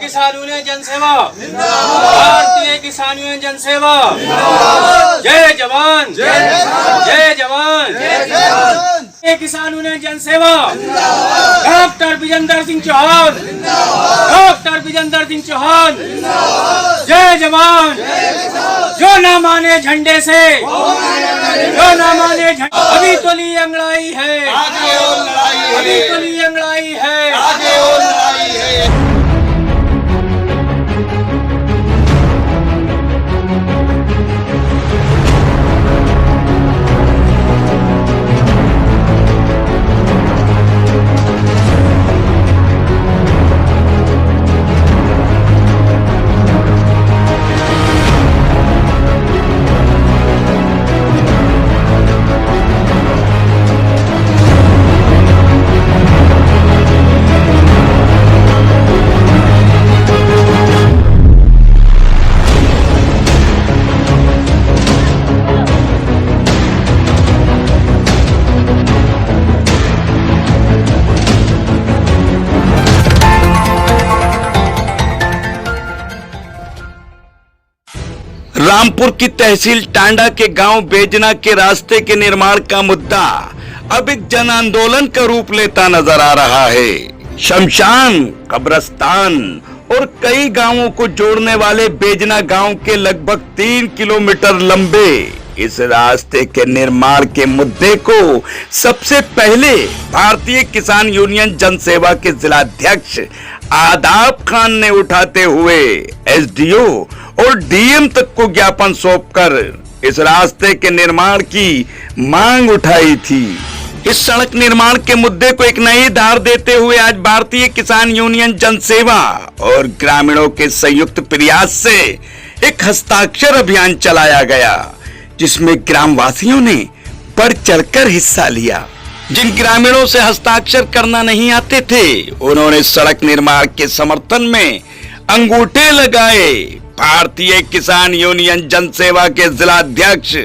किसान यूनियन जनसेवा, भारतीय किसान यूनियन जनसेवा, जय जवान जय जवान। भारतीय किसान यूनियन जनसेवा, डॉक्टर विजेंद्र सिंह चौहान, डॉक्टर विजेंद्र सिंह चौहान, जय जवान। जो ना माने झंडे से, जो ना माने झंडे, अभी तो ली अंगड़ाई है, अभी तो ली अंगड़ाई है। रामपुर की तहसील टांडा के गांव बेजना के रास्ते के निर्माण का मुद्दा अब एक जन आंदोलन का रूप लेता नजर आ रहा है। शमशान, कब्रस्तान और कई गांवों को जोड़ने वाले बेजना गांव के लगभग 3 किलोमीटर लंबे इस रास्ते के निर्माण के मुद्दे को सबसे पहले भारतीय किसान यूनियन जनसेवा के जिलाध्यक्ष आदाब खान ने उठाते हुए एसडीओ और डीएम तक को ज्ञापन सौंपकर इस रास्ते के निर्माण की मांग उठाई थी। इस सड़क निर्माण के मुद्दे को एक नई धार देते हुए आज भारतीय किसान यूनियन जनसेवा और ग्रामीणों के संयुक्त प्रयास से एक हस्ताक्षर अभियान चलाया गया, जिसमें ग्रामवासियों ने बढ़ चढ़कर हिस्सा लिया। जिन ग्रामीणों से हस्ताक्षर करना नहीं आते थे, उन्होंने सड़क निर्माण के समर्थन में अंगूठे लगाए। भारतीय किसान यूनियन जनसेवा के जिलाध्यक्ष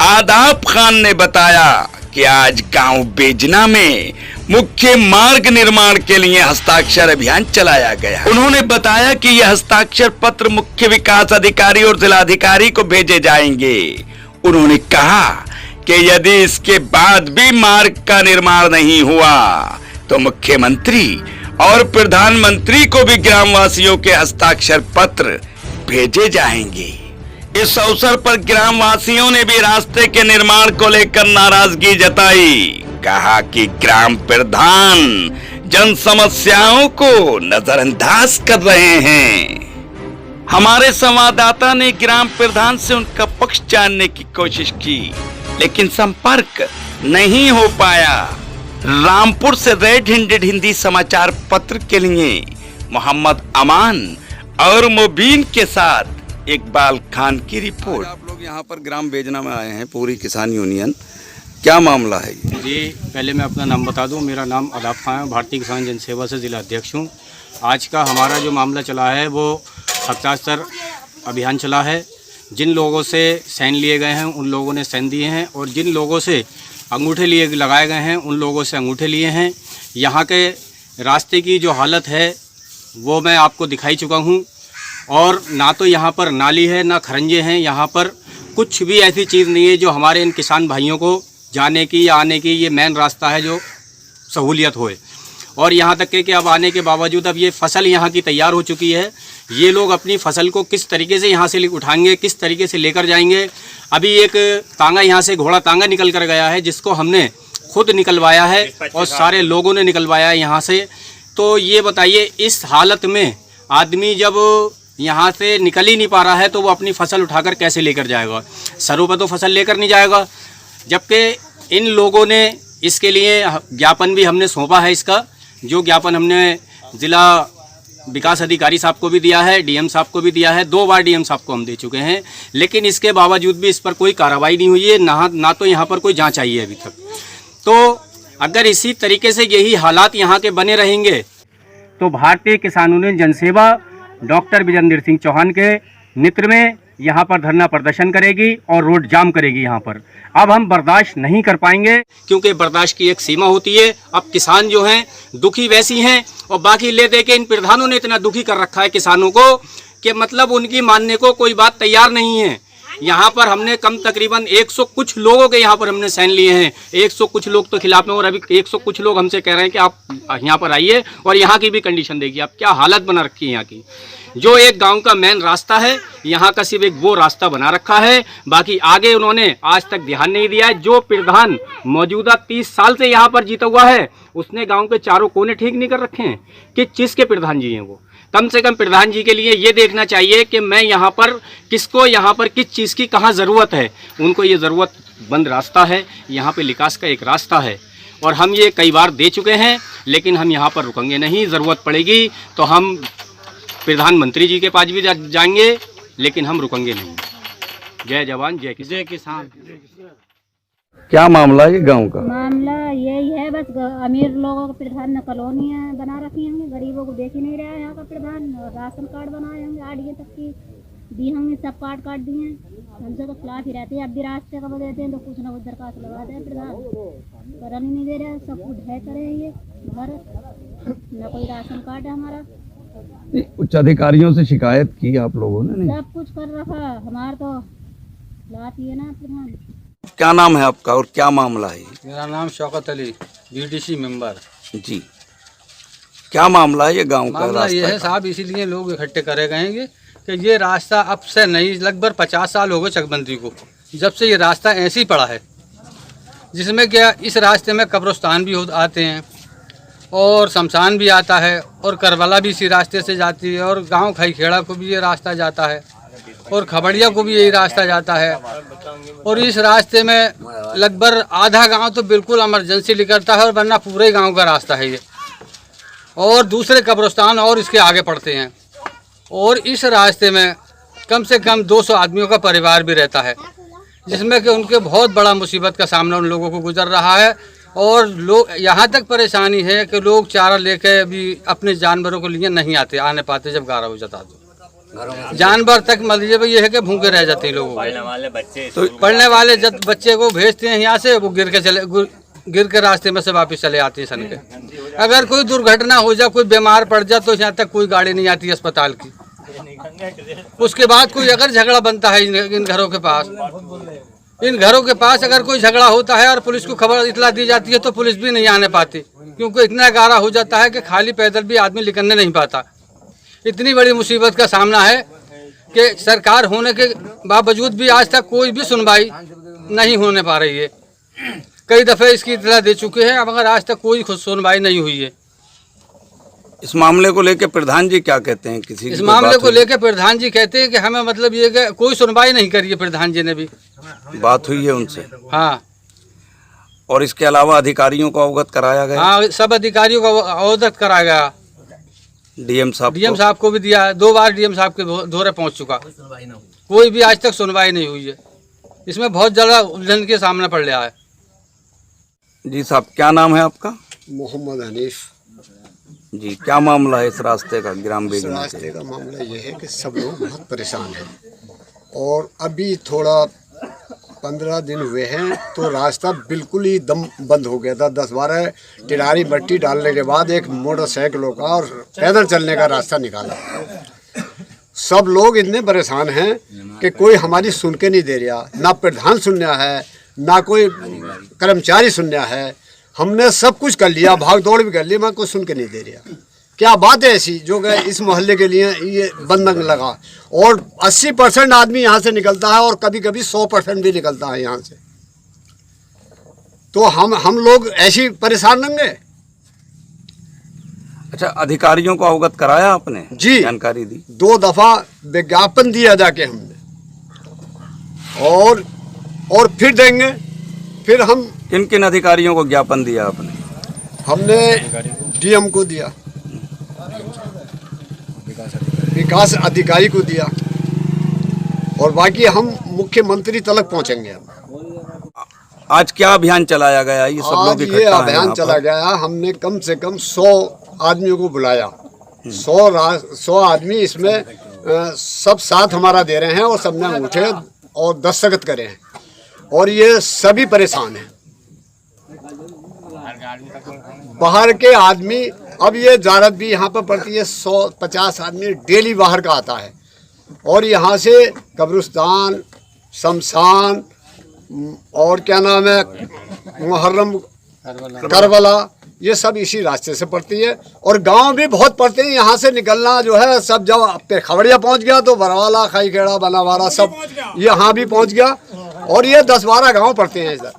आदाब खान ने बताया कि आज गांव बेजना में मुख्य मार्ग निर्माण के लिए हस्ताक्षर अभियान चलाया गया। उन्होंने बताया कि यह हस्ताक्षर पत्र मुख्य विकास अधिकारी और जिलाधिकारी को भेजे जाएंगे। उन्होंने कहा कि यदि इसके बाद भी मार्ग का निर्माण नहीं हुआ तो मुख्यमंत्री और प्रधानमंत्री को भी ग्रामवासियों के हस्ताक्षर पत्र भेजे जाएंगे। इस अवसर पर ग्रामवासियों ने भी रास्ते के निर्माण को लेकर नाराजगी जताई। कहा कि ग्राम प्रधान जन समस्याओं को नजरअंदाज कर रहे हैं। हमारे संवाददाता ने ग्राम प्रधान से उनका पक्ष जानने की कोशिश की, लेकिन संपर्क नहीं हो पाया। रामपुर से रेड हैंडेड हिंदी समाचार पत्र के लिए मोहम्मद अमान और मुबीन के साथ इकबाल खान की रिपोर्ट। आप लोग यहाँ पर ग्राम बेजना में आए हैं, पूरी किसान यूनियन, क्या मामला है जी? पहले मैं अपना नाम बता दूं, मेरा नाम आदाब खान है, भारतीय किसान जनसेवा से जिला अध्यक्ष हूँ। आज का हमारा जो मामला चला है वो हस्ताक्षर अभियान चला है। जिन लोगों से साइन लिए गए हैं उन लोगों ने साइन दिए हैं, और जिन लोगों से अंगूठे लिए लगाए गए हैं उन लोगों से अंगूठे लिए हैं। यहाँ के रास्ते की जो हालत है वो मैं आपको दिखाई चुका हूँ, और ना तो यहाँ पर नाली है ना खरंजे हैं। यहाँ पर कुछ भी ऐसी चीज़ नहीं है जो हमारे इन किसान भाइयों को जाने की या आने की ये मेन रास्ता है जो सहूलियत होए। और यहाँ तक कि अब आने के बावजूद अब ये फसल यहाँ की तैयार हो चुकी है। ये लोग अपनी फसल को किस तरीके से यहाँ से उठाएंगे, किस तरीके से लेकर जाएंगे। अभी एक तांगा यहाँ से घोड़ा तांगा निकल कर गया है, जिसको हमने खुद निकलवाया है और सारे लोगों ने निकलवाया है यहाँ से। तो ये बताइए, इस हालत में आदमी जब यहाँ से निकल ही नहीं पा रहा है तो वो अपनी फसल उठाकर कैसे लेकर जाएगा? सरों पर तो फसल लेकर नहीं जाएगा। जबकि इन लोगों ने इसके लिए ज्ञापन भी हमने सौंपा है। इसका जो ज्ञापन हमने जिला विकास अधिकारी साहब को भी दिया है, डीएम साहब को भी दिया है, 2 बार डीएम साहब को हम दे चुके हैं, लेकिन इसके बावजूद भी इस पर कोई कार्रवाई नहीं हुई है, ना तो यहाँ पर कोई जांच आई है अभी तक। तो अगर इसी तरीके से यही हालात यहाँ के बने रहेंगे तो भारतीय किसान यूनियन जनसेवा डॉक्टर विजेंद्र सिंह चौहान के नेतृत्व में यहाँ पर धरना प्रदर्शन करेगी और रोड जाम करेगी यहाँ पर। अब हम बर्दाश्त नहीं कर पाएंगे, क्योंकि बर्दाश्त की एक सीमा होती है। अब किसान जो हैं दुखी वैसी हैं, और बाकी ले दे के इन प्रधानों ने इतना दुखी कर रखा है किसानों को कि मतलब उनकी मानने को कोई बात तैयार नहीं है। यहाँ पर हमने कम तकरीबन 100 कुछ लोगों के यहाँ पर हमने साइन लिए हैं। 100 कुछ लोग तो खिलाफ में, और अभी 100 कुछ लोग हमसे कह रहे हैं कि आप यहाँ पर आइए और यहाँ की भी कंडीशन देखिए। आप क्या हालत बना रखी है यहाँ की। जो एक गांव का मेन रास्ता है, यहाँ का सिर्फ एक वो रास्ता बना रखा है, बाकी आगे उन्होंने आज तक ध्यान नहीं दिया है। जो प्रधान मौजूदा 30 साल से यहाँ पर जीता हुआ है, उसने गांव के चारों कोने ठीक नहीं कर रखे हैं। किस चीज़ के प्रधान जी हैं वो? कम से कम प्रधान जी के लिए ये देखना चाहिए कि मैं यहाँ पर किसको, यहाँ पर किस चीज़ की कहाँ ज़रूरत है। उनको ये ज़रूरतमंद रास्ता है, यहाँ पे विकास का एक रास्ता है, और हम ये कई बार दे चुके हैं, लेकिन हम यहाँ पर रुकेंगे नहीं। ज़रूरत पड़ेगी तो हम प्रधानमंत्री जी के पास भी जाएंगे, लेकिन हम रुकेंगे नहीं। जय जवान जय किसान। क्या मामला है गांव का? मामला यही है, बस अमीर लोगों को प्रधान ने कॉलोनियाँ बना रखी होंगी, गरीबों को देख ही नहीं रहा है यहाँ का प्रधान। राशन कार्ड बनाए होंगे, आड़िए तक की दी होंगी, सब कार्ड काट दिए हैं। हमसे तो खिलाफ ही रहते हैं। अब भी रास्ते का देते हैं तो कुछ ना कुछ दरखास्त लगाते हैं प्रधान, करन ही नहीं दे रहे। सब कुछ है करे ये घर, न कोई राशन कार्ड है हमारा। उच्च अधिकारियों से शिकायत की आप लोगों ने? नहीं, सब कुछ कर रखा, हमारा तो लात ही है ना प्रधान। क्या नाम है आपका और क्या मामला है? मेरा नाम शौकत अली, बीडीसी मेंबर। जी, क्या मामला है ये गांव का? मामला ये है साहब, इसीलिए लोग इकट्ठे करे गए हैं कि ये रास्ता अब से नहीं, लगभग 50 साल हो गए चकबंदी को, जब से ये रास्ता ऐसे ही पड़ा है, जिसमें क्या इस रास्ते में कब्रिस्तान भी आते हैं और शमशान भी आता है, और करबला भी इसी रास्ते से जाती है, और गांव खईखेड़ा को भी ये रास्ता जाता है, और खबड़िया को भी यही रास्ता जाता है। और इस रास्ते में लगभग आधा गांव तो बिल्कुल इमरजेंसी निकलता है, और वरना पूरे गांव का रास्ता है ये। और दूसरे कब्रिस्तान और इसके आगे पड़ते हैं, और इस रास्ते में कम से कम 200 आदमियों का परिवार भी रहता है, जिसमें कि उनके बहुत बड़ा मुसीबत का सामना उन लोगों को गुजर रहा है। और लोग यहाँ तक परेशानी है कि लोग चारा लेके अभी अपने जानवरों को लिए नहीं आने पाते। जब गारा हो जाता तो जानवर तक मतलब ये है कि भूखे रह जाते हैं लोगों को। तो पढ़ने वाले जब बच्चे को भेजते हैं यहाँ से, वो गिर के रास्ते में से वापस चले आते हैं सन के। अगर कोई दुर्घटना हो जाए, कोई बीमार पड़ जाए, तो यहाँ तक कोई गाड़ी नहीं आती अस्पताल की। उसके बाद कोई अगर झगड़ा बनता है इन घरों के पास, अगर कोई झगड़ा होता है और पुलिस को खबर इतला दी जाती है, तो पुलिस भी नहीं आने पाती, क्योंकि इतना गारा हो जाता है कि खाली पैदल भी आदमी निकलने नहीं पाता। इतनी बड़ी मुसीबत का सामना है कि सरकार होने के बावजूद भी आज तक कोई भी सुनवाई नहीं होने पा रही है। कई दफ़े इसकी इतला दे चुके हैं, मगर आज तक कोई खुद सुनवाई नहीं हुई है। इस मामले को लेकर प्रधान जी क्या कहते हैं? इस मामले को लेकर प्रधान जी कहते हैं कि हमें मतलब ये कि कोई सुनवाई नहीं करी है। प्रधान जी ने भी बात हुई है उनसे? हाँ। और इसके अलावा अधिकारियों को अवगत कराया गया? हाँ, सब अधिकारियों को अवगत कराया गया। डीएम साहब को भी दिया, 2 बार डीएम साहब के दौरे पहुंच चुका, कोई भी आज तक सुनवाई नहीं हुई है। इसमें बहुत ज़्यादा उलझन के सामने पड़ रहा है। जी साहब, क्या नाम है आपका? मोहम्मद हनीफ। जी, क्या मामला है इस रास्ते का? ग्राम इस बेगना रास्ते का मामला ये है कि सब लोग बहुत परेशान हैं, और अभी थोड़ा 15 दिन हुए हैं तो रास्ता बिल्कुल ही दम बंद हो गया था। 10-12 टिरारी मट्टी डालने के बाद एक मोटरसाइकिलों का और पैदल चलने का रास्ता निकाला। सब लोग इतने परेशान हैं कि कोई हमारी सुन के नहीं दे रहा, ना प्रधान सुनना है, ना कोई कर्मचारी सुनना है। हमने सब कुछ कर लिया, भाग दौड़ भी कर ली, मैं कुछ सुन के नहीं दे रहा। क्या बात है ऐसी जो कि इस मोहल्ले के लिए ये बंधन लगा, और 80% आदमी यहाँ से निकलता है, और कभी कभी 100% भी निकलता है यहाँ से। तो हम लोग ऐसी परेशान रहेंगे। अच्छा, अधिकारियों को अवगत कराया आपने? जी, जानकारी दी? 2 दफा विज्ञापन दिया जाके हमने, और फिर देंगे। फिर हम किन किन अधिकारियों को ज्ञापन दिया आपने? हमने डीएम को दिया, विकास अधिकारी को दिया, और बाकी हम मुख्यमंत्री तक पहुंचेंगे। आज क्या अभियान चलाया गया? ये सब लोग ये अभियान चला गया, हमने कम से कम 100 आदमियों को बुलाया। 100 आदमी, इसमें सब साथ हमारा दे रहे हैं और सबने उठे और दस्तखत करे हैं और ये सभी परेशान हैं। बाहर के आदमी, अब ये ज़ारत भी यहाँ पर पड़ती है, 150 आदमी डेली बाहर का आता है और यहाँ से कब्रिस्तान, शमशान और क्या नाम है मुहर्रम, करबला, ये सब इसी रास्ते से पड़ती है और गांव भी बहुत पड़ते हैं। यहाँ से निकलना जो है सब, जब पे खबड़िया पहुँच गया तो बरवाला, खाईखेड़ा, बनावारा सब यहाँ भी पहुँच गया और ये 10-12 गांव पड़ते हैं इधर।